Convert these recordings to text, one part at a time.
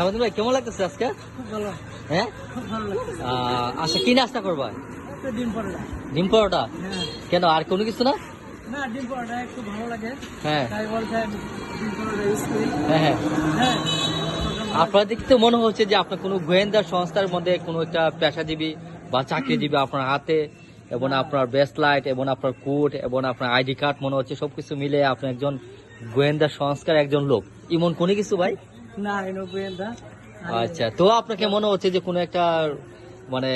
সামাদুল ভাই কেমন লাগতেছে আজকে? খুব ভালো, হ্যাঁ, খুব ভালো লাগছে। আচ্ছা কি নাস্তা করবা? ডিম পরোটা। ডিম পরোটা? হ্যাঁ, কেন আর কোনো কিছু না? না ডিম পরোটা একটু ভালো লাগে, হ্যাঁ তাই বলতে ডিম পরোটা ইউজ করি। হ্যাঁ হ্যাঁ। হ্যাঁ, আপনার দিকে তো মনে হচ্ছে যে আপনার কোনো গোয়েন্দা সংস্থার মধ্যে কোনো একটা পেশাজীবী বা চাকরিজীবী আপনার হাতে, এবং আপনার ব্রেসলাইট এবং আপনার কোট এবং আপনার আইডি কার্ড মনে হচ্ছে সবকিছু মিলে আপনি একজন গোয়েন্দা সংস্থার একজন লোক, এমন কোনো কিছু ভাই? না এনো গোয়েন্দা। আচ্ছা, তো আপনাকে মনে হচ্ছে যে কোনো একটা মানে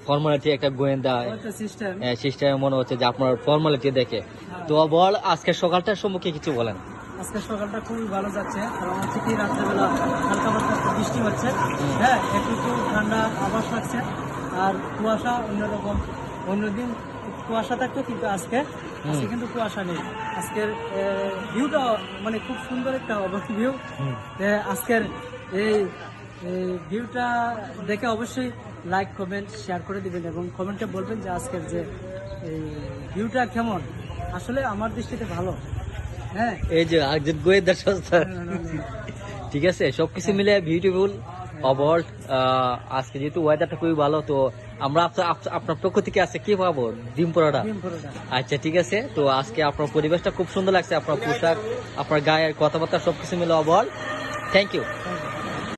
ফর্মালিটি একটা গোয়েন্দা সিস্টেম। সিস্টেমে মনে হচ্ছে যে আপনার ফর্মালিটি দেখে। তো বল আজকে সকালটার সম্মুখে কিছু বলেন। আজকে সকালটা খুবই ভালো যাচ্ছে, কারণ হচ্ছে কি রাত্রেবেলা হালকা হালকা একটু বৃষ্টি হচ্ছে। হ্যাঁ, একটু একটু ঠান্ডা আবাস লাগছে, আর কুয়াশা অন্যরকম। অন্যদিন কুয়াশা থাকতো, কিন্তু আজকে কিন্তু কুয়াশা নেই। আজকের ভিউটা মানে খুব সুন্দর একটা ভিউ। আজকের এই ভিউটা দেখে অবশ্যই লাইক কমেন্ট শেয়ার করে দিবেন, এবং কমেন্টে বলবেন যে আজকের যে এই ভিউটা কেমন। আসলে আমার দৃষ্টিতে ভালো। হ্যাঁ, এই যে একজন গোয়েন্দা সংস্থা, ঠিক আছে, সবকিছু মিলে বিউটিফুল ওভারঅল। আজকে যেহেতু ওয়েদারটা খুবই ভালো, তো আমরা আপনার পক্ষ থেকে আজকে কি পাবো? ডিম পরোটা। ডিম পরোটা। আচ্ছা ঠিক আছে, তো আজকে আপনার পরিবেশটা খুব সুন্দর লাগছে, আপনার পোশাক, আপনার গায়ের কথাবার্তা সবকিছু মিলে ওভারঅল। Thank you.